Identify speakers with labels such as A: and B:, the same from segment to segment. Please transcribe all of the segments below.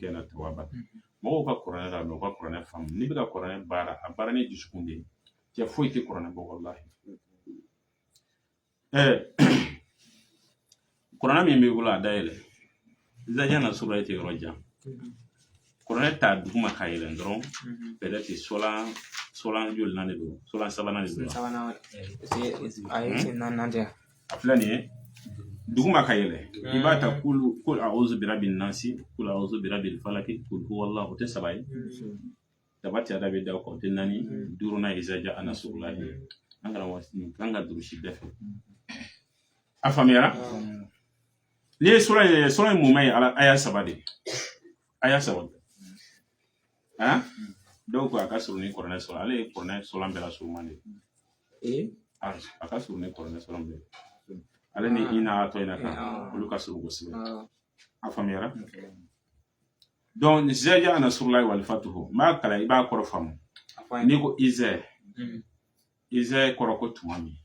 A: kana tawaba mo ka kuranɛ la mo ka kuranɛ fam ni bɛ ka kuranɛ baara a baara ni dusukun de cɛ foyi tɛ kuranɛ bɔ wallahi kuranɛ min bɛ bolo a dayɛlɛ zaja na sura tɛ yɔrɔ jan kuranɛ ta duguma ka yɛlɛn dɔrɔn peut-être solan joli na de don solan sabanan de don a filɛ nin ye duguma ka yɛlɛ i b'a ta kul a'udhu birabbil nasi kul a'udhu birabbil falaki kul huwallahu o tɛ saba ye tabati ada bɛ da o tɛ naani duurunan iza ja'a nasrullahi an ka durusi bɛɛ fɛ a faamuyara ni ye sura in mumɛ ye aya saba de aya saba dɔw ko a ka surun ni kuranɛ sɔrɔ ale ye kuranɛ sɔlan bɛɛ la suruman de a ka surun ni kuranɛ sɔlan bɛɛ ale ni ina to ina kan olu ka surun kosɛbɛ a faamuyara donc zaja nasrullahi wal fatuhu m'a kala i b'a kɔrɔ faamu ni ko ize kɔrɔ ko tuma min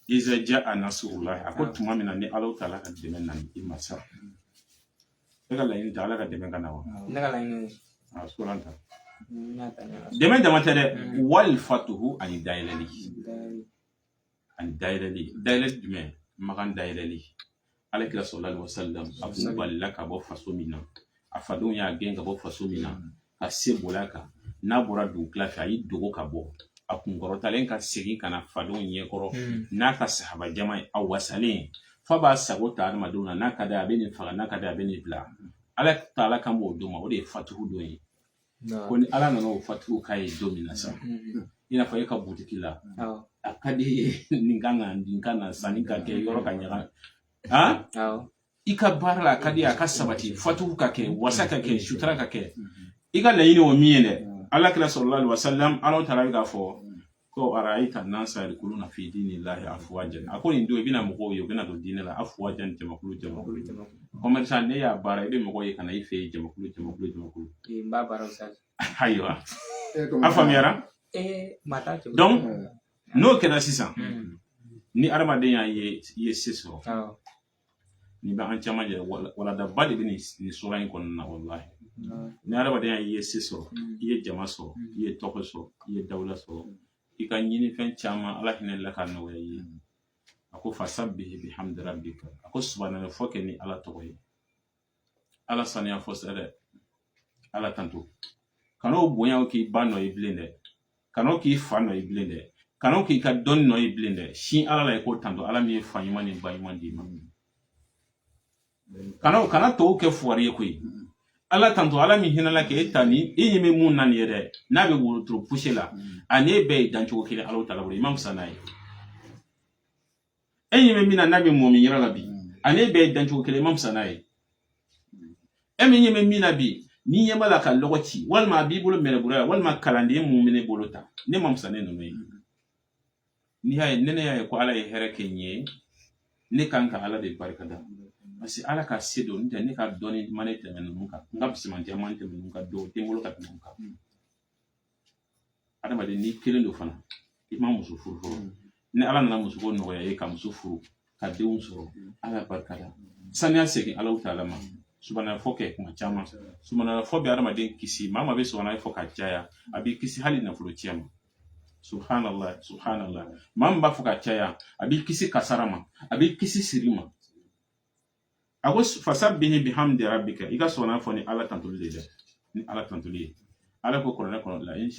A: ize ja'a nasrullahi a ko tuma min na ni Alahu taala ka dɛmɛ na i ma sa e ka laɲini tɛ Ala ka dɛmɛ ka na wa ne ka laɲini suran ta dɛmɛ dama tɛ dɛ wal fatuhu ani dayɛlɛli jumɛn magan dayɛlɛli alakira sallallahu alaihi wasallam a kun balila ka bɔ faso min na a fadenw y'a gɛn ka bɔ faso min na ka se bola kan n'a bɔra dugukila fɛ a y'i dogo ka bɔ a kun kɔrɔtalen ka segin ka na fadenw ɲɛkɔrɔ n'a ka sahaba jama a wasalen fa b'a sago ta adamadenw na n'a ka d'a a bɛ nin faga n'a ka d'a a bɛ nin bila Ala taala kan b'o don ma o de ye fatuhu don ye ko ni Ala nana o fatuhu k'a ye don min na sa i n'a fɔ e ka butiki la a ka di nin kan na sanni ka kɛ yɔrɔ ka ɲaga i ka baara la a ka di a ka sabati fatuhu ka kɛ wasa ka kɛ sutura ka kɛ i ka laɲini o min ye dɛ alakira sallallahu alaihi wasallam Ala taala bɛ k'a fɔ ko araita nasa yadkhuluna fi dinillahi afwajan a ko nin don i bɛna mɔgɔw ye u bɛna don diinɛ la afwajan jamakulu commerçant ne y'a baara i bɛ mɔgɔw ye ka na i fɛ yen jamakulu n b'a baara sa ayiwa a faamuyara donc n'o kɛra sisan ni adamaden y'a ye se sɔrɔ ni bɛ an caman jɛ waladaba de bɛ nin sura in kɔnɔna na wallahi ni adamaden y'a ye se sɔrɔ i ye jama sɔrɔ i ye tɔgɔ sɔrɔ i ye dawula sɔrɔ i ka ɲini fɛn caman Ala hinɛ la ka nɔgɔya i ye a ko fasabbih bihamdi rabbika a ko subhanallah fɔ kɛ ni Ala tɔgɔ ye Ala saniya fɔ sɛ dɛ Ala tanto kan'o bonya k'i ba nɔ ye bilen dɛ kan'o k'i fa nɔ ye bilen dɛ kan'o k'i ka dɔnni nɔ ye bilen dɛ sin Ala la i ko tanto Ala min ye fa ɲuman ni ba ɲuman d'i ma kana tɔw kɛ fuwari ye koyi Ala tanto Ala min hinɛla kɛ e ta ni e ɲɛ bɛ mun na nin ye dɛ n'a bɛ wotoro poussé la ani e bɛɛ ye dancogo kelen Ala taala bolo i ma fisa n'a ye e ɲɛ bɛ min na n'a bɛ mɔmin yɛrɛ la bi ani e bɛɛ ye dancogo kelen i ma fisa n'a ye e min ɲɛ bɛ min na bi ni ɲɛ b'a la ka lɔgɔ ci walima a b'i bolo mɛrɛbura walima kalanden mun bɛ ne bolo ta ne ma fisa ne ninnu ye ni y'a ye ne y'a ye ko Ala ye hɛrɛ kɛ n ye ne kan ka Ala de barikada parce que Ala ka se don n'o tɛ ne ka dɔnni ma ne tɛmɛ ninnu kan n ka bisimilatiya ma ne tɛmɛ ninnu kan dɔw tɛ n bolo ka tɛmɛ ninnu kan adamaden n'i kelen don fana i ma muso furu fɔlɔ ni Ala nana muso ko nɔgɔya ye ka muso furu ka denw sɔrɔ Ala barikada saniya segin Ala taala ma subhanallah fɔ kɛ kuma caman subhanallah fɔ bɛ adamaden kisi maa bɛ subhanallah fɔ ka caya a b'i kisi hali nafolo cɛ ma subhanallah maa min b'a fɔ ka caya a b'i kisi kasara ma a b'i kisi siri ma a ko fasabbih bihamdi rabbika i ka sɔnna fɔ ni Ala tantoli de dɛ ni Ala tantoli ye Ala ko kuranɛ kɔnɔ la in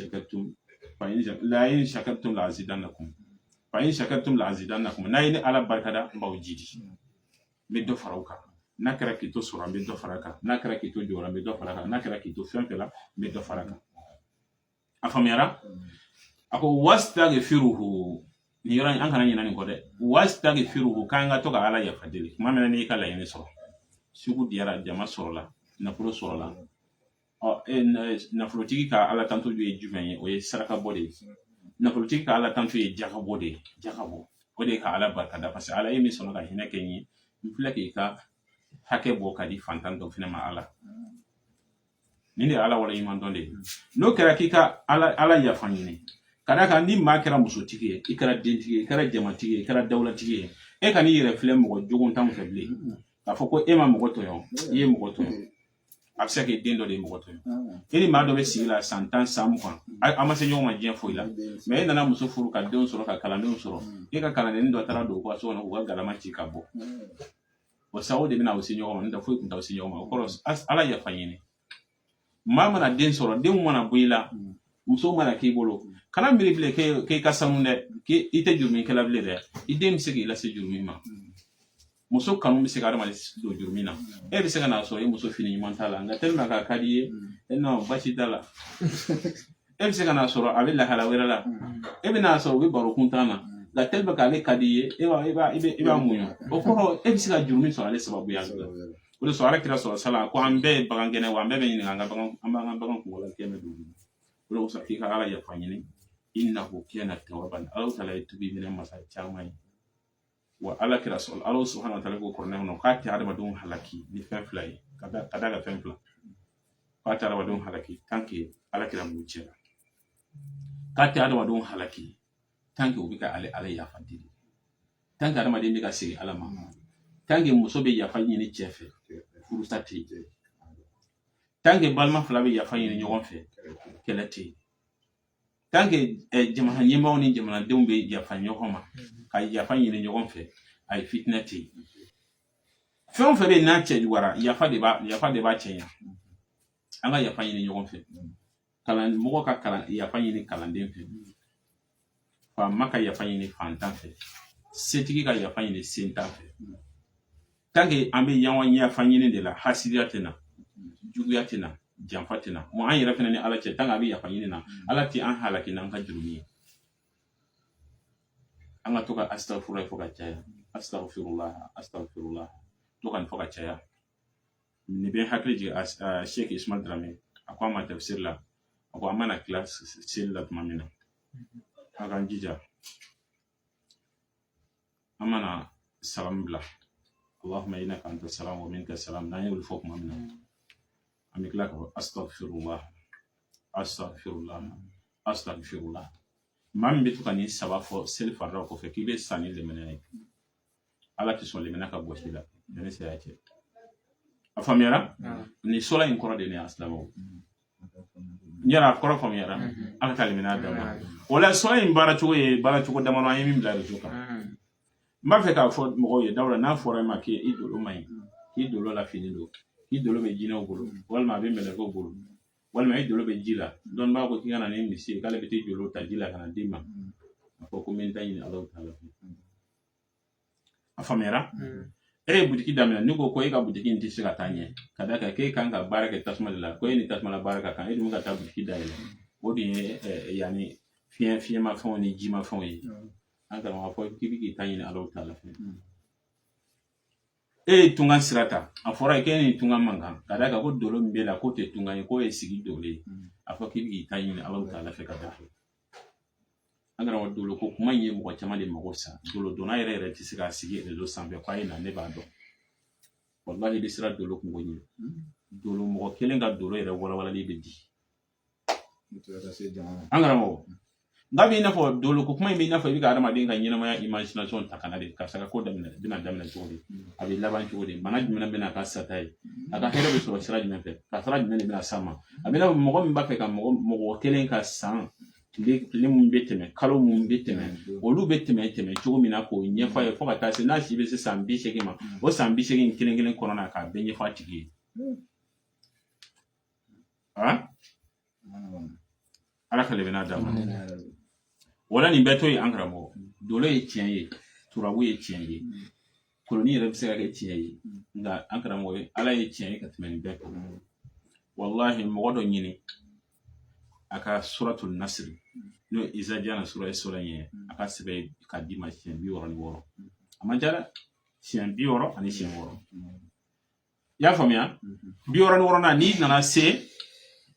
A: shakartum la azidannakum n'a ye ni Ala barikada n b'aw jidi n bɛ dɔ fara o kan n'a kɛra k'i to sɔrɔ n bɛ dɔ fara a kan n'a kɛra k'i to jɔyɔrɔ n bɛ dɔ fara a kan n'a kɛra k'i to fɛn fɛn la n bɛ dɔ fara a kan a faamuyara a ko wastaghfiruhu nin yɔrɔ in an kana ɲinɛ nin kɔ dɛ wastaghfiruhu k'an ka to ka Ala yafa deli tuma min na n'i ka laɲini sɔrɔ sugu diyara jama sɔrɔla nafolo sɔrɔla nafolotigi ka Ala tanto ye jumɛn ye o ye saraka bɔ de ye nafolotigi ka Ala tanto ye jakabɔ de ye jakabɔ o de ye ka Ala barikada parce que Ala ye min sɔnna ka hinɛ kɛ n ye n filɛ k'i ka hakɛ bɔ ka di fantan dɔ fana ma Ala nin de ye Ala wala ɲuman dɔn de ye n'o kɛra k'i ka Ala yafa ɲini ka d'a kan ni maa kɛra musotigi ye i kɛra dentigi ye i kɛra jamatigi ye i kɛra dawulatigi ye e kan i yɛrɛ filɛ mɔgɔ jogon tan fɛ bilen k'a fɔ ko e ma mɔgɔ tɔɲɔ i ye mɔgɔ tɔɲɔ a bɛ se ka kɛ den dɔ de ye mɔgɔ tɔɲɔ e ni maa dɔ bɛ sigi la san 10 san 20 a ma se ɲɔgɔn ma diɲɛ foyi la mais e nana muso furu ka denw sɔrɔ ka kalandenw sɔrɔ e ka kalandennin dɔ taara don u ka so kɔnɔ k'u ka galama ci ka bɔ o sago de bɛna aw se ɲɔgɔn ma n'o tɛ foyi tun t'aw se ɲɔgɔn ma o kɔrɔ ala yafa ɲini maa mana den sɔrɔ denw mana bɔ i la muso mana k'i bolo kana miiri bilen k'e ka sanu dɛ k'i tɛ jurumikɛla bilen dɛ i den bɛ se k'i lase jurumi ma muso kanu bɛ se ka adamaden don jurumi na e bɛ se ka n'a sɔrɔ e muso fini ɲuman t'a la nka tellement k'a ka di ye non basi t'a la e bɛ se ka n'a sɔrɔ a bɛ lahala wɛrɛ la e bɛ n'a sɔrɔ u bɛ baro kuntan na nka tellement k'ale ka di ye e b'a muɲu o kɔrɔ e bɛ se ka jurumi sɔrɔ ale sababuya la o de sɔrɔ ale kira sɔrɔ sala ko an bɛɛ ye bagan gɛnɛ wa an bɛɛ bɛ ɲininka an b'an ka bagan kungo la kɛmɛ duuru o de kosɔn f'i ka ala yafa ɲini innahu kana tawwaban ala taala ye tubi minɛ masa caman ye wa ala kira sɔrɔ ala subhanahu wa ta'ala ko kɔrɔnɛ kɔnɔ k'a tɛ adamadenw halaki ni fɛn fila ye ka da ka fɛn fila k'a tɛ adamadenw halaki tant que ala kira m'u cɛ la k'a tɛ adamadenw halaki tant que u bɛ ka ale yafa deli tant que adamaden bɛ ka segin ala ma tant que muso bɛ yafa ɲini cɛ fɛ furusa tɛ yen tant que balima fila bɛ yafa ɲini ɲɔgɔn fɛ kɛlɛ tɛ yen tant que jamana ɲɛmaaw ni jamanadenw bɛ yafa ɲɔgɔn ma ka yafa ɲini ɲɔgɔn fɛ a ye fitinɛ tɛ yen fɛn o fɛn bɛ yen n'a cɛ juguyara yafa de b'a cɛɲa an ka yafa ɲini ɲɔgɔn fɛ mɔgɔ ka yafa ɲini kalanden fɛ faama ka yafa ɲini fantan fɛ setigi ka yafa ɲini sentan fɛ tant que an bɛ ɲɔgɔn yafa ɲini de la hasidiya tɛ na juguya tɛ na janfa tɛ na an yɛrɛ fana ni ala cɛ tant que a bɛ yafa ɲini na ala tɛ an halaki n'an ka jurumi ye an ka to ka astaghfirullah fɔ ka caya astaghfirullah to ka nin fɔ ka caya nin bɛ hakili jigin Sheikh Ismail Dramé a ko an ma tafsir la a ko an mana tila seli la tuma min na a k'an jija an mana salam bila Allahumma innaka anta salam wa minka salam n'an ye olu fɔ tuma min na an bɛ tila ka fɔ astaghfirullah maa min bɛ to ka nin saba fɔ seli farida kɔfɛ k'i bɛ sa ni lemɛnɛ ye ala tɛ sɔn lemɛnɛ ka gosi la yanni saya cɛ a faamuyara nin sola in kɔrɔ de ne ye asilamɛw n yɛrɛ a kɔrɔ faamuyara ala ka lemɛnɛ d'a ma o la sola in baara cogo damadɔ an ye min bila réseau kan n b'a fɛ k'a fɔ mɔgɔw ye Dawuda n'a fɔra i ma k'i dolo man ɲi k'i dolo la fini don k'i dolo bɛ jinɛw bolo walima a bɛ mɛlɛkɛw bolo walima i dolo bɛ ji la dɔnnibaga ko k'i ka na ni misi ye k'ale bɛ t'i dolo ta ji la ka na d'i ma a fɔ ko n bɛ n ta ɲini ala ta'ala fɛ a faamuyara e ye butiki daminɛ ne ko e ka butiki in tɛ se ka taa ɲɛ ka d'a kan k'e kan ka baara kɛ tasuma de la ko e ni tasuma la baara ka kan e dun bɛ ka taa butiki dayɛlɛ o de ye yanni fiɲɛmafɛnw ni jimafɛnw ye an karamɔgɔ fɔ k'i bɛ k'i ta ɲini ala ta'ala fɛ e ye tunga sira ta a fɔra k'e ni tunga man kan ka d'a kan ko dolo min b'e la k'o tɛ tunga ye k'o ye sigi dolo ye a fɔ k'i bɛ k'i ta ɲini ala ta'ala fɛ ka taa fɛ an karamɔgɔ dolo ko kuma in ye mɔgɔ caman de mago sa dolo donna yɛrɛ tɛ se k'a sigi réseau sanfɛ k'a ye na ne b'a dɔn wallahi i bɛ siran dolo kungo ɲɛ dolo mɔgɔ kelen ka dolo yɛrɛ walawalali bɛ di an karamɔgɔ n'a bɛ i n'a fɔ dolo ko kuma in bɛ i n'a fɔ i bɛ ka adamaden ka ɲɛnamaya imagination ta ka na de karisa ka ko bɛna daminɛ cogo di a bɛ laban cogo di bana jumɛn bɛna k'a sata ye a ka hɛrɛ bɛ sɔrɔ sira jumɛn fɛ ka sira jumɛn de bɛna s'a ma a bɛ mɔgɔ min b'a fɛ ka mɔgɔ kelen ka san tile mun bɛ tɛmɛ kalo mun bɛ tɛmɛ olu bɛ tɛmɛ cogo min na k'o ɲɛfɔ a ye fo ka taa se n'a si bɛ se san 80 ma o san 80 kelen kɔnɔna k'a bɛɛ ɲɛfɔ a tigi ye ala ka lemɛnna d'a ma wala nin bɛɛ to yen an karamɔgɔ dolo ye tiɲɛ ye turabu ye tiɲɛ ye koloni yɛrɛ bɛ se ka kɛ tiɲɛ ye nka an karamɔgɔ ala ye tiɲɛ ye ka tɛmɛ nin bɛɛ kan wallahi mɔgɔ dɔ ɲini a ka suratul nasr n'o Iza Diana sura ye a ka sɛbɛn ka di ma siɲɛ 66 a man ca dɛ siɲɛ 60 ani siɲɛ 6 i y'a faamuya 66 n'i nana se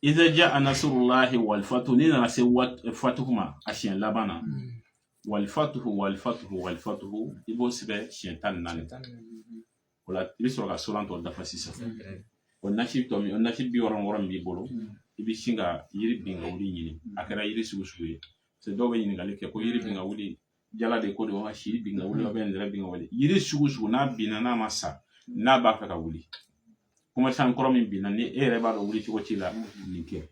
A: Iza jaa nasrullahi wal fatu n'i nana se fatuhu ma a siɲɛ laban na wal fatuhu i b'o sɛbɛn siɲɛ 14 o la i bɛ sɔrɔ ka sura tɔ dafa sisan o nasi 66 min b'i bolo i bɛ sin ka yiri bin ka wuli ɲini a kɛra yiri sugu ye c'est dɔw bɛ ɲininkali kɛ ko yiri bin ka wuli jala de ko de wa shi binga wuli ba ben binga wuli yiri sugu na bina na masa na ba fa ka wuli kuma san koro min bina ni ere ba do wuli ci ko ci la ni ke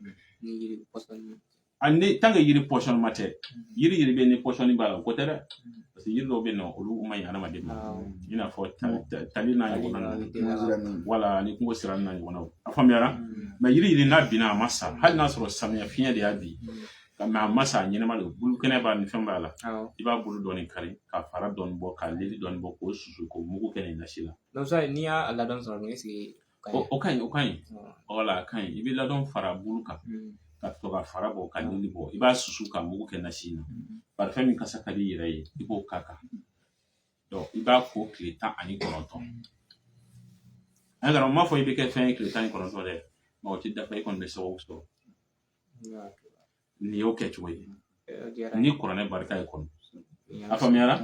A: andi tanga yiri portion mate yiri be ni portion ba la ko tere parce que yiri do be no olu umay anama de ina fo tali na yo wala ni ko siran na yo no afamiara ma yiri na bina masa hal na soro samia finya de abi kama masa nyina ma bulu kene ba ni famba la iba bulu doni kari ka fara don bo ka lili don bo ko susu ko mugu kene na shila
B: no sa ni ya ala don soro ni si
A: o kan wala kan ibi la don fara bulu ka ka to ka fara bo ka lili bo iba susu ka mugu kene na shina par fami ka sakali yire ibo kaka do iba ko kleta ani konoto agara ma fo ibi ke fen kleta ani konoto de ma o ti da fay kon be so ni yo ketchwe ni korone barka e kon afamiara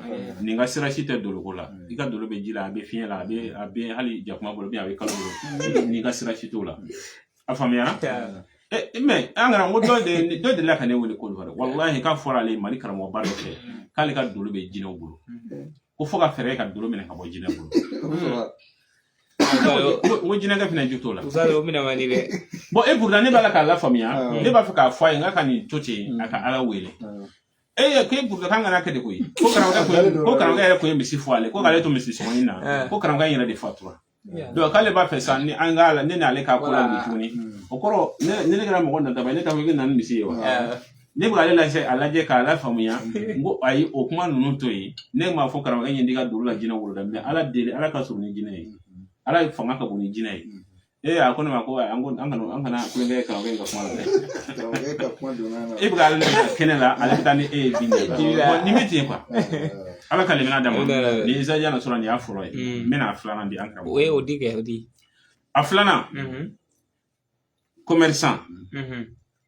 A: ni nga sira shite dolo kola ika dolo be jila be fien la be hali jakuma bolo be abe kalo ni nga sira shite ola afamiara me angara ngo do de la kane woni ko wallahi ka fora le mali karamo barbe kale ka dolo be jina bolo ko foka fere ka dolo mena ka bo jina bolo wo jina ga fina juto la
B: usalo mina mani be
A: bon e pour ne bala ka la famille ne ba fa ka fa nga kani toche aka ala wele ke pour ka ngana ke de koyi ko karanga ko misi foale ko kale to misi sonina ko karanga yina de fatura do kale ba fe san ni angala ne na le ka ko la bituni okoro ne gara mo gonda da ba ne ta wege nan misi yo ne ba le la se alaje ka la famille ngo ayi o kuma nunu to yi ne ma fo karanga yindi ga duru la jina wuro da me ala dele ala ka suru ni jina yi ala fanga ka buni jina yi akona mako angana kulenge ka wenga kuma la ibga ala kenela ala tani binne ni meti kwa ala kale mina damo ni izaja na sura ni afro mena aflana ndi ankara
B: we odi
A: aflana commerçant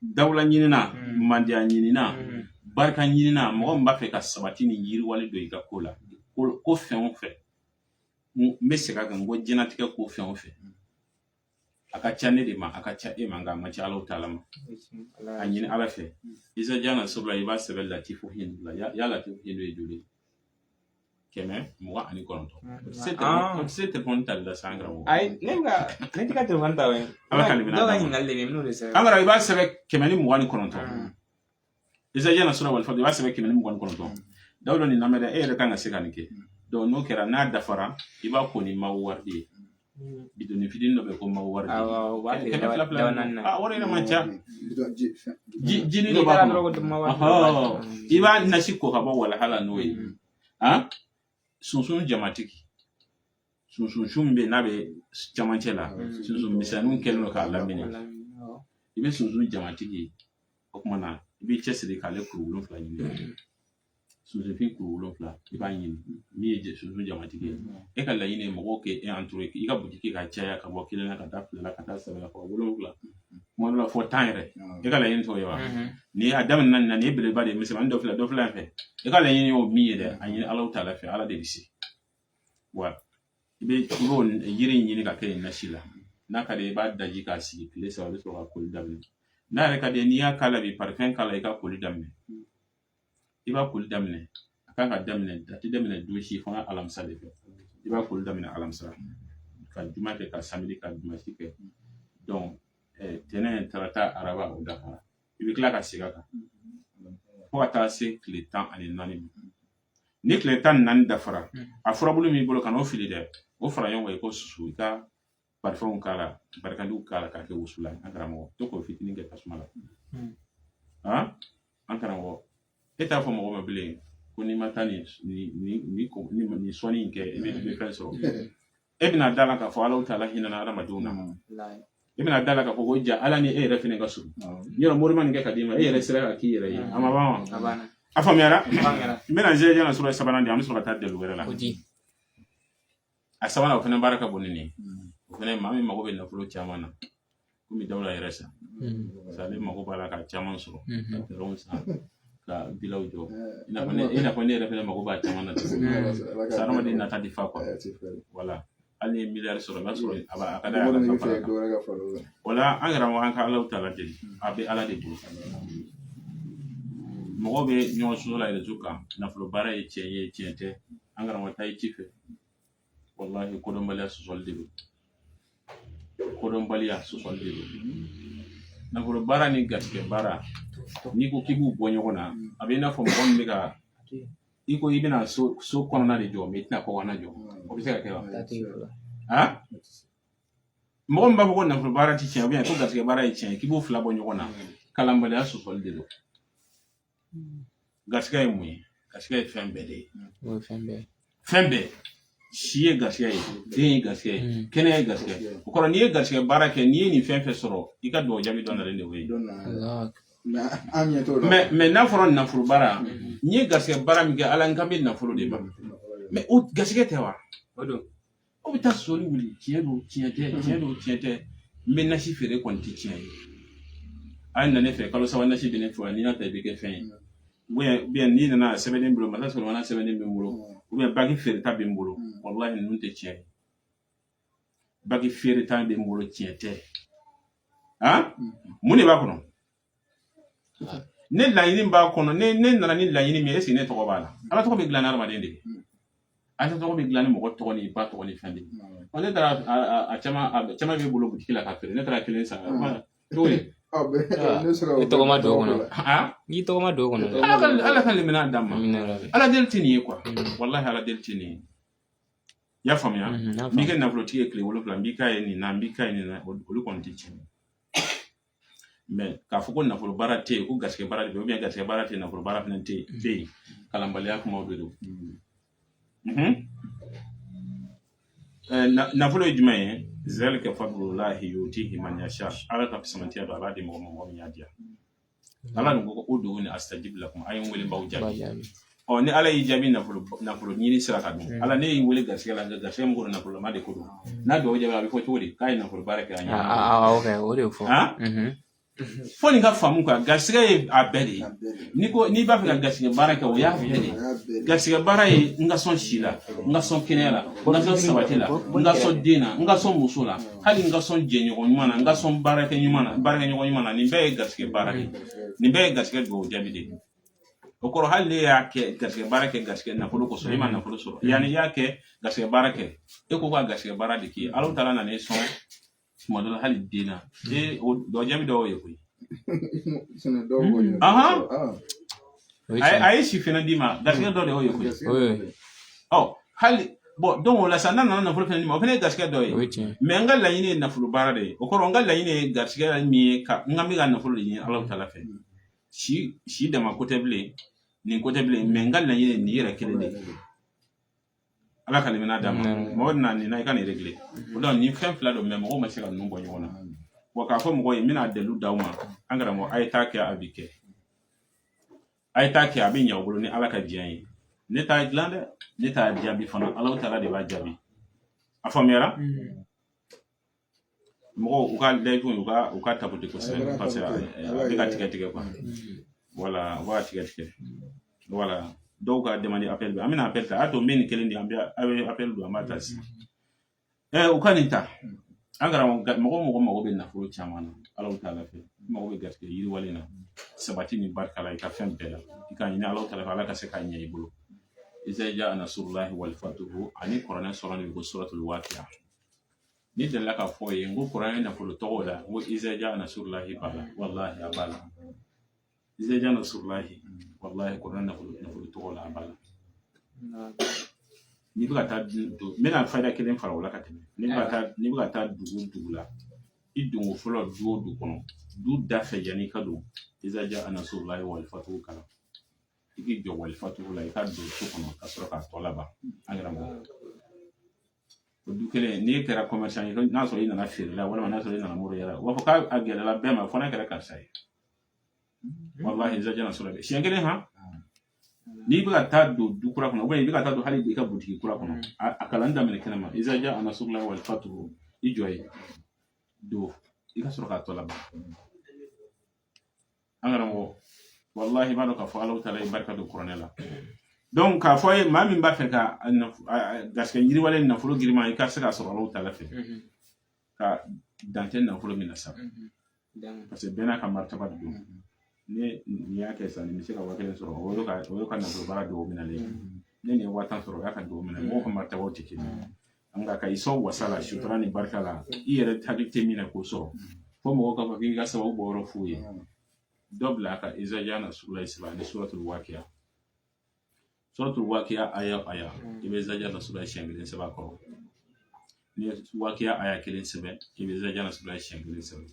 A: dawla nyinina mandia nyinina barka nyinina mo mba fe ka sabati ni yiri wali do ika kola ko fe on fe meseka kan go jenatika ko fe on fe aka chane de ma aka cha e manga ma cha Allah taala ma anyini ala fe isa jana subla iba sebel latifu hindula ya latifu hindu e juli keme mo ani konto c'était bon tal la sangra wo
B: ay nenga netika to fanta we
A: ala kalibina
B: do ga ngalle me no de se
A: angara iba sebe keme ni mo ani konto isa jana sura wal fadi iba sebe keme ni mo ani konto dawlo ni namede e re kanga sekanike do no kera na dafara iba ko ni mawardi bidoni fidin no be ko mawardi wore na mancha jini do ba ko iba nasiko ka ba wala hala noyi sunsun jamatiki sunsun shumbe nabe jamantela sunsun misanun kelno ka lamine ibe sunsun jamatiki ko kuma na ibe chesiri kale kurulun fla ni sunsun fi kurulun fla iba yin mi je sunsun jamatiki e kala yine mo ke e entouré iga butiki ka chaya ka bo kilena ka tafla ka tasala ko wolon fla mo la fo tanre e kala yin to yawa ni adam nan ni bele bade misan do fla fe e kala yin yo mi de anyi Allah taala fe ala de bisi wa ibe ron yiri nyini ka ke na shila na ka de ba daji ka si le sa le so ka ko damne na re ka de ni ya kala bi parfum kala ka ko damne iba ko damne aka ka damne dati damne do shi fa alam sa de iba ko damne alam sa ka juma ke ka samedi ka juma shi ke donc tenen tarata araba o dafa ibi kila ka siga ka ko ata se le temps ani nani ni le temps nan dafara a furabulu mi bolo kan o fili de o fara yon way ko susu ka parfum kala barkandu kala ka ke usula akara mo to ko fitini ke kasmala akara mo eta fo mo mabile ko ni matani ni soni ke e be so e bina dala ka fo Allah taala hinana ramaduna ibina dala ka ko ja ala ni e refine ga su nyoro moriman ke kadima e resira ka ki yere ama ba afamiara mena jeje na sura sabana ndi amsura ta de luwera la asabana ofene baraka bonini ofene mami mago be na fulo chamana kumi dawla yeresa sale mago bala ka chaman suro ron sa ka bilaw jo ina fone refene mago ba chamana sarama di na ta di fa ko wala ali milliard sura ma sura aba akada wala angara mo hanka Allah taala de abi ala de mɔgɔ bɛ ɲɔgɔn sɔsɔ la réseau kan nafolo baara ye tiɲɛ ye tiɲɛ tɛ an karamɔgɔ ta ye ci fɛ wallahi kodɔnbaliya sɔsɔli de don kodɔnbaliya sɔsɔli de don nafolo baara ni garisɛgɛ baara n'i ko k'i b'u bɔ ɲɔgɔn na a bɛ i n'a fɔ mɔgɔ min bɛ ka i ko i bɛna so kɔnɔna de jɔ mais i tɛna kɔkɔna jɔ o bɛ se ka kɛ wa mɔgɔ min b'a fɔ ko nafolo baara tɛ tiɲɛ ou bien ko garisɛgɛ baara ye tiɲɛ k'i b'o fila bɔ ɲɔgɔn na kalanbaliya sɔsɔli de don garisɛgɛ ye mun ye garisɛgɛ ye fɛn bɛɛ de ye fɛn bɛɛ si ye garisɛgɛ ye den ye garisɛgɛ ye kɛnɛya ye garisɛgɛ ye o kɔrɔ n'i ye garisɛgɛ baara kɛ n'i ye nin fɛn fɛn sɔrɔ i ka dugawu jaabi dɔ nalen de o ye mais n'a fɔra nafolo baara n'i ye garisɛgɛ baara min kɛ ala n kan bɛ nafolo de ma mais o garisɛgɛ tɛ wa o bɛ taa sɔli wuli tiɲɛ don tiɲɛ tɛ tiɲɛ don tiɲɛ tɛ n bɛ nasi feere kɔni tɛ tiɲɛ ye a ye na ne fɛ kalo saba nasi bɛ ne fɛ n'i y'a ta i bɛ kɛ fɛn ye bien n'i nana sɛbɛnni bolo masa sɔrɔ mana sɛbɛnni bɛ n bolo ou bien bagi feere ta bɛ n bolo wallahi ninnu tɛ tiɲɛ ye bagi feere ta bɛ n bolo tiɲɛ tɛ mun de b'a kɔnɔ ne laɲini b'a kɔnɔ ne nana ni laɲini min est ce que ne tɔgɔ b'a la ala tɔgɔ bɛ dilan ni hadamaden de ye ala tɔgɔ bɛ dilan ni mɔgɔ tɔgɔ ni ba tɔgɔ ni fɛn de ye ne taara a caman bɛ bolo butiki la ka feere ne taara kelen san cogo di
B: i tɔgɔ ma don o kɔnɔ n'i tɔgɔ ma don o kɔnɔ
A: ala ka limina d'a ma ala deli tɛ nin ye quoi wallahi ala deli tɛ nin ye i y'a faamuya n'i kɛ nafolotigi ye tile 7 n b'i ka ye nin na n b'i ka ye nin na olu kɔni tɛ tiɲɛ mais k'a fɔ ko nafolo baara tɛ yen ko garisɛgɛ baara de bɛ ou bien garisɛgɛ baara tɛ yen nafolo baara fana tɛ yen kalanbaliya kumaw de don nafolo ye jumɛn ye zalika fadlullahi yutihi man yasha ala ka fisamantiya don a b'a di mɔgɔ min y'a diya ala nin ko ud'uni astajib lakum a ye n wele b'aw jaabi ni ala y'i jaabi nafolo ɲini sira ka don ala ne y'i wele garisɛgɛ la nka garisɛgɛ min ko nafolo ma de ko don n'a dɔw jaabi a bɛ fɔ cogo di k'a ye nafolo baara kɛ a ɲɛ
B: o de fɔ
A: fo nin ka faamu quoi garisɛgɛ ye a bɛɛ de ye n'i b'a fɛ ka garisɛgɛ baara kɛ o y'a bɛɛ de ye garisɛgɛ baara ye n ka sɔn si la n ka sɔn kɛnɛya la n ka sɔn sabati la n ka sɔn den na n ka sɔn muso la hali n ka sɔn jɛɲɔgɔn ɲuman na n ka sɔn baarakɛɲɔgɔn ɲuman na nin bɛɛ ye garisɛgɛ baara de nin bɛɛ ye garisɛgɛ dugawu jaabi de ye o kɔrɔ hali ne y'a kɛ garisɛgɛ baara kɛ garisɛgɛ nafolo kosɔn e ma nafolo sɔrɔ yanni i y'a kɛ garisɛgɛ baara kɛ e ko ka garisɛgɛ baara de k'i ye ala taala nana e sɔn tuma dɔ la hali den na dɔ jaabi dɔw ye koyi a ye si fana d'i ma garisɛgɛ dɔ de y'o ye koyi hali donc o la sa n'a nana nafolo fana d'i ma o fana ye garisɛgɛ dɔ ye mais n ka laɲini ye nafolo baara de ye o kɔrɔ n ka laɲini ye garisɛgɛ min ye n ka bɛ ka nafolo de ɲini ala taala fɛ si dama ko tɛ bilen nin ko tɛ bilen mais n ka laɲini ye nin yɛrɛ kelen de ye ala ka limina d'a ma mɔgɔ bɛ na nin na i ka nin réglé o donc nin fɛn fila don mais mɔgɔw ma se ka ninnu bɔ ɲɔgɔn na wa k'a fɔ mɔgɔw ye n bɛna dalilu d'aw ma an karamɔgɔ a ye taa kɛ a bɛ kɛ a ye taa kɛ a bɛ ɲɛ u bolo ni ala ka diɲɛ ye ne t'a dilan dɛ ne t'a jaabi fana ala taala de b'a jaabi a faamuyara mɔgɔw u ka layidu u ka tapoter kosɛbɛ parce que a bɛ ka tigɛ quoi voilà u b'a tigɛ voilà dɔw ka demande appel bɛ an bɛna appel ta a to n bɛ nin kelen di an bɛ appel don an b'a ta sisan u ka nin ta an karamɔgɔ mɔgɔ mago bɛ nafolo caman na ala taala fɛ i mago bɛ garisɛgɛ yiriwalen na sabati ni barika la i ka fɛn bɛɛ la i ka ɲini ala taala fɛ ala ka se k'a ɲɛ i bolo iza jaa nasrullahi wal fatuhu ani kuranɛ sɔrɔ de ko suratul waqi'a ni delila ka fɔ ye n ko kuranɛ nafolo tɔgɔ la n ko iza jaa nasrullahi b'a la wallahi a b'a la iza jaa nasrullahi wallahi kuranɛ nafolo tɔgɔ la a b'a la n'i bɛ ka taa n bɛna fayida kelen fara o la ka tɛmɛ n'i bɛ ka taa dugu la i donko fɔlɔ du o du kɔnɔ du da fɛ yanni i ka don iza jaa nasrullahi wal fatuhu kalan i k'i jɔ wali fatuhu la i ka don so kɔnɔ ka sɔrɔ k'a tɔ laban an yɛrɛ mɔgɔ o du kelen n'i kɛra commerçant ye n'a sɔrɔ i nana feere la walima n'a sɔrɔ i nana mori yɛrɛ u b'a fɔ k'a gɛlɛla bɛɛ ma fɔ n'a kɛra karisa ye wallahi iza jaa nasrullahi siɲɛ kelen n'i bɛ ka taa don du kura kɔnɔ ou bien i bɛ ka taa don hali i ka butiki kura kɔnɔ a kalan daminɛ kɛnɛ ma iza jaa nasrullahi wal fatuhu i jɔ ye don i ka sɔrɔ k'a tɔ laban an yɛrɛ mɔgɔ wallahi b'a dɔn k'a fɔ ala taala ye barika don kuranɛ la donc k'a fɔ ye maa min b'a fɛ ka garisɛgɛ yiriwalen nafolo girima i ka se k'a sɔrɔ ala taala fɛ ka dan tɛ nafolo min na sa parce que bɛɛ n'a ka martaba de don ne ni y'a kɛ sisan ni bɛ se ka 1000 sɔrɔ o y'o ka nafolo baara dɔw minɛ ne ni 1000 sɔrɔ o y'a ka dɔw minɛ mɔgɔw ka maritabaw tɛ kelen ye nka ka i sɔn wasa la sutura ni barika la i yɛrɛ hakili tɛ min na k'o sɔrɔ fo mɔgɔw k'a fɔ k'i ka sababu bɔ yɔrɔ f'u ye dɔ bila a ka Izaja na sura ni suratul waqiya suratul waqiya aya i bɛ Izaja na sura siɲɛ 1 sɛbɛn a kɔrɔ ni waqiya aya 1 sɛbɛn i bɛ Izaja na sura siɲɛ 1 sɛbɛn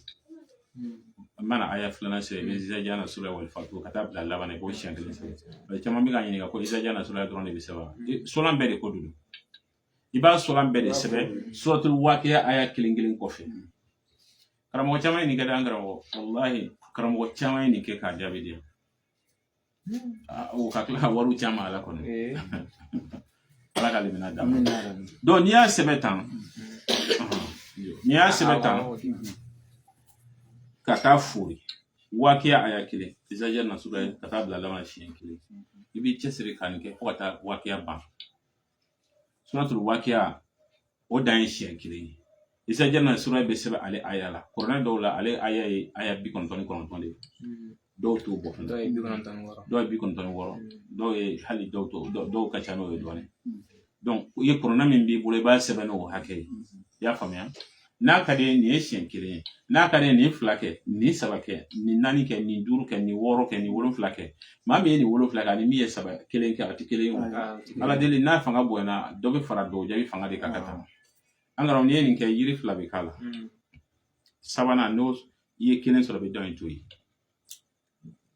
A: mana aya 2 sɛbɛn i bɛ Izaja na sura wal fatu ka taa bila laban i b'o siɲɛ 1 sɛbɛn caman bɛ ka ɲininka ko Izaja na sura dɔrɔn de bɛ sɛbɛn suran bɛɛ de ko don i b'a suran bɛɛ de sɛbɛn suratul waqiya aya 1 kɔfɛ karamɔgɔ caman ye nin kɛ an karamɔgɔ wallahi karamɔgɔ caman ye nin kɛ k'a jaabi di o ka tila ka wariw caman ala kɔnɔ ala ka limina d'a ma donc n'i y'a sɛbɛn tan ka taa fori waqiya aya 1 Izaja na sura ka taa bila laban siɲɛ 1 i b'i cɛsiri ka nin kɛ fo ka taa waqiya ban suratul waqiya o dan ye siɲɛ 1 Izaja na sura bɛ sɛbɛn ale aya la kuranɛ dɔw la ale aya ye aya 99 de dɔw t'o bɔ fana dɔw ye 96 dɔw ye hali dɔw ka ca n'o ye dɔɔnin donc i ye kuranɛ min b'i bolo i b'a sɛbɛn n'o hakɛ ye i y'a faamuya n'a ka di ye nin ye siɲɛ 1 ye n'a ka di ye nin 2 kɛ nin 3 kɛ nin 4 kɛ nin 5 kɛ nin 6 kɛ nin 7 kɛ maa min ye nin 7 kɛ ani min ye 1 kɛ a tɛ kelen ye ala deli n'a fanga bonyana dɔ bɛ fara dɔw jaabi fanga de ka taa an karamɔgɔ n'i ye nin kɛ yiri 2 bɛ k'a la sabanan n'o i ye 1 sɔrɔ i bɛ dɔn in to yen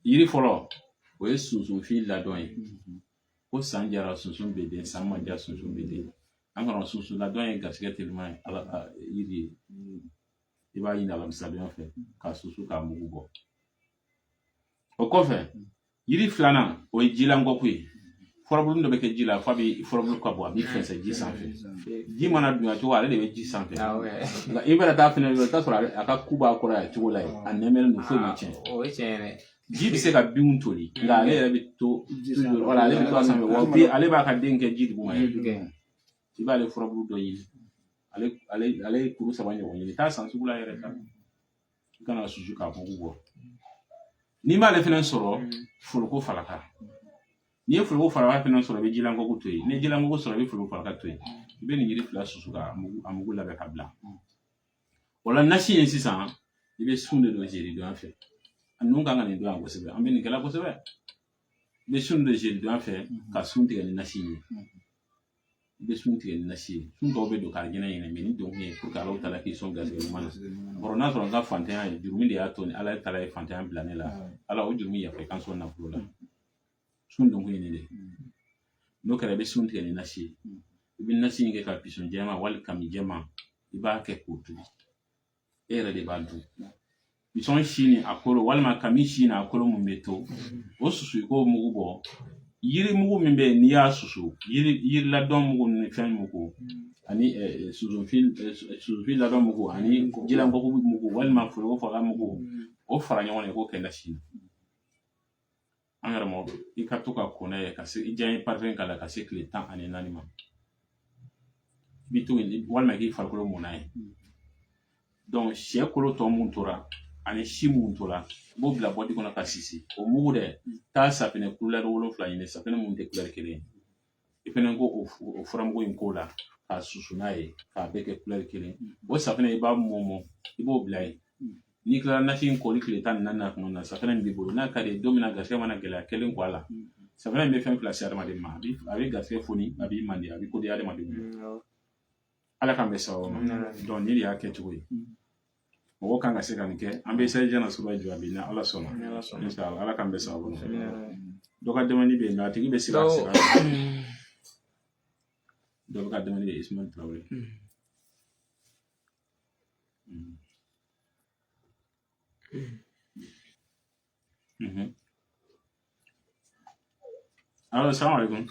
A: yiri fɔlɔ o ye sunsunfin ladɔn ye ko san jara sunsun bɛ den san man ja sunsun bɛ den an karamɔgɔ sunsun ladɔn ye garisɛgɛ teliman ye ala yiri ye i b'a ɲini alamisadon fɛ ka susu k'a mugu bɔ o kɔfɛ yiri 2nan o ye jilankɔko ye furabulu dɔ bɛ kɛ ji la f'a bɛ furabulu ka bɔ a b'i fɛnsɛ ji sanfɛ ji mana dunya cogo ale de bɛ ji sanfɛ nka i bɛna taa fɛnɛ i t'a sɔrɔ a ka ku b'a kɔrɔ yan cogo la yen a nɛmɛlen don foyi ma tiɲɛ
B: o ye tiɲɛ yɛrɛ
A: ji bɛ se ka binw toli nka ale yɛrɛ bɛ to wala ale bɛ to a sanfɛ wa ale b'a ka den kɛ ji duguma ye i b'ale furabulu dɔ ɲini ale ye kuru 3 ɲɔgɔn ɲini taa san sugu la yɛrɛ ta i kana susu k'a mugu bɔ n'i m'ale fɛnɛ sɔrɔ foroko falaka n'i ye foroko falaka fɛnɛ sɔrɔ i bɛ jilankɔko to yen ni jilankɔko sɔrɔ i bɛ foroko falaka to yen i bɛ nin yiri 2 susu ka a mugu labɛn ka bila o la nasi ye sisan i bɛ sun de don zeri don fɛ a ninnu kan ka nin don yan kosɛbɛ an bɛ nin kɛla kosɛbɛ i bɛ sun de zeri don fɛ ka sun tigɛ ni nasi ye i bɛ sun tigɛ ni nasi ye sun dɔw bɛ don k'a ɲɛna ɲɛna mɛ ni don kun ye pour que alaw ta la k'i sɔn garisɛgɛ ɲuman na bɔrɔ n'a sɔrɔ n ka fantanya ye jurumi de y'a to ni ala ye tala ye fantanya bila ne la ala o jurumi yafa i kan sɔn nafolo la sun don kun ye nin de n'o kɛra i bɛ sun tigɛ ni nasi ye i bɛ nasi in kɛ ka pisɔn jɛman wali kami jɛman i b'a kɛ k'o tobi e yɛrɛ de b'a dun pisɔn si ni a kolo walima kami si ni a kolo mun bɛ to o susu i k'o mugu bɔ yiri mugu min bɛ yen n'i y'a susu yiri ladɔn mugu ni fɛn mugu ani sunsunfin ladɔn mugu ani jilankɔko mugu walima foroko faga mugu o fara ɲɔgɔn kan i k'o kɛ nasi na an karamɔgɔ i ka to ka kɔnɛ ye ka se i diya ye parfɛn k'a la ka se tile 14 ma i bɛ to walima k'i farikolo mɔnna ye donc sɛ kolo tɔ mun tora ani si mun tora i b'o bila bɔti kɔnɔ ka sisi o mugu dɛ taa safinɛ couleur 7 ɲini safinɛ mun tɛ couleur kelen ye i fɛnɛ ko o furamugu in k'o la k'a susu n'a ye k'a bɛɛ kɛ couleur kelen o safinɛ i b'a mɔmɔ i b'o bila yen n'i kilala nasi in kɔli tile 14 tuma na safinɛ in b'i bolo n'a ka di don min na garisɛgɛ mana gɛlɛya kelen kɔ a la safinɛ in bɛ fɛn 2 se adamaden ma a bɛ garisɛgɛ foni a b'i mandi a bɛ kodi adamaden ala k'an bɛ sababu ma donc ni de y'a kɛ cogo ye mɔgɔ kan ka se ka nin kɛ an bɛ Izaja na sura jɔ a bi na ala sɔnna inshallah ala k'an bɛ sababu ma dɔ ka dɛmɛni bɛ yen nka a tigi bɛ sira dɔ bɛ ka dɛmɛni bɛ Ismail Traoré allo salamu alaikum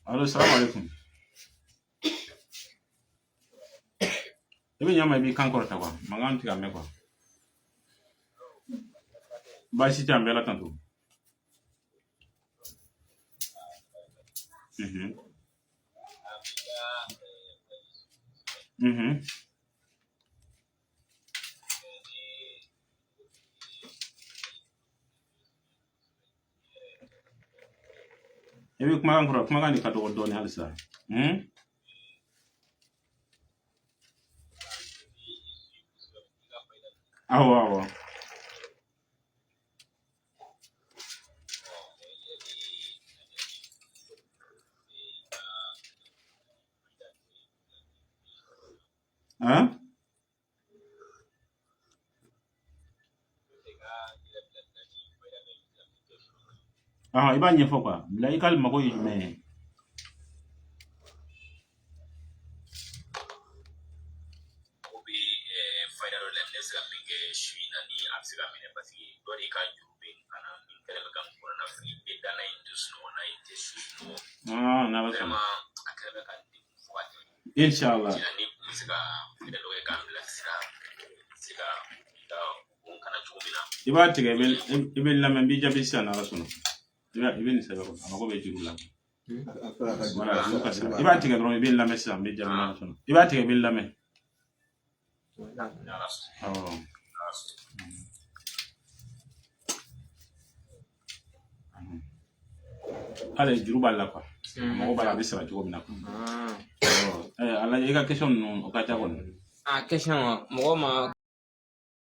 A: allo salamu alaikum i bɛ ɲama i b'i kan kɔrɔta quoi mankan tɛ ka mɛn quoi baasi tɛ an bɛɛ la tanto e be kuma kan ni ka do doni halisa awo iba nyefo kwa la ikal mako yume na basa inshallah iba tiga ibel la men bi jabi sana rasuno ibel sa ko amako be jigula wala iba tiga dron ibel la mesa be jabi na rasuno iba tiga ibel la men ale juru balla kwa mo bala bisara jogo bina ko ala yega question no o ka jagon
B: question mo ma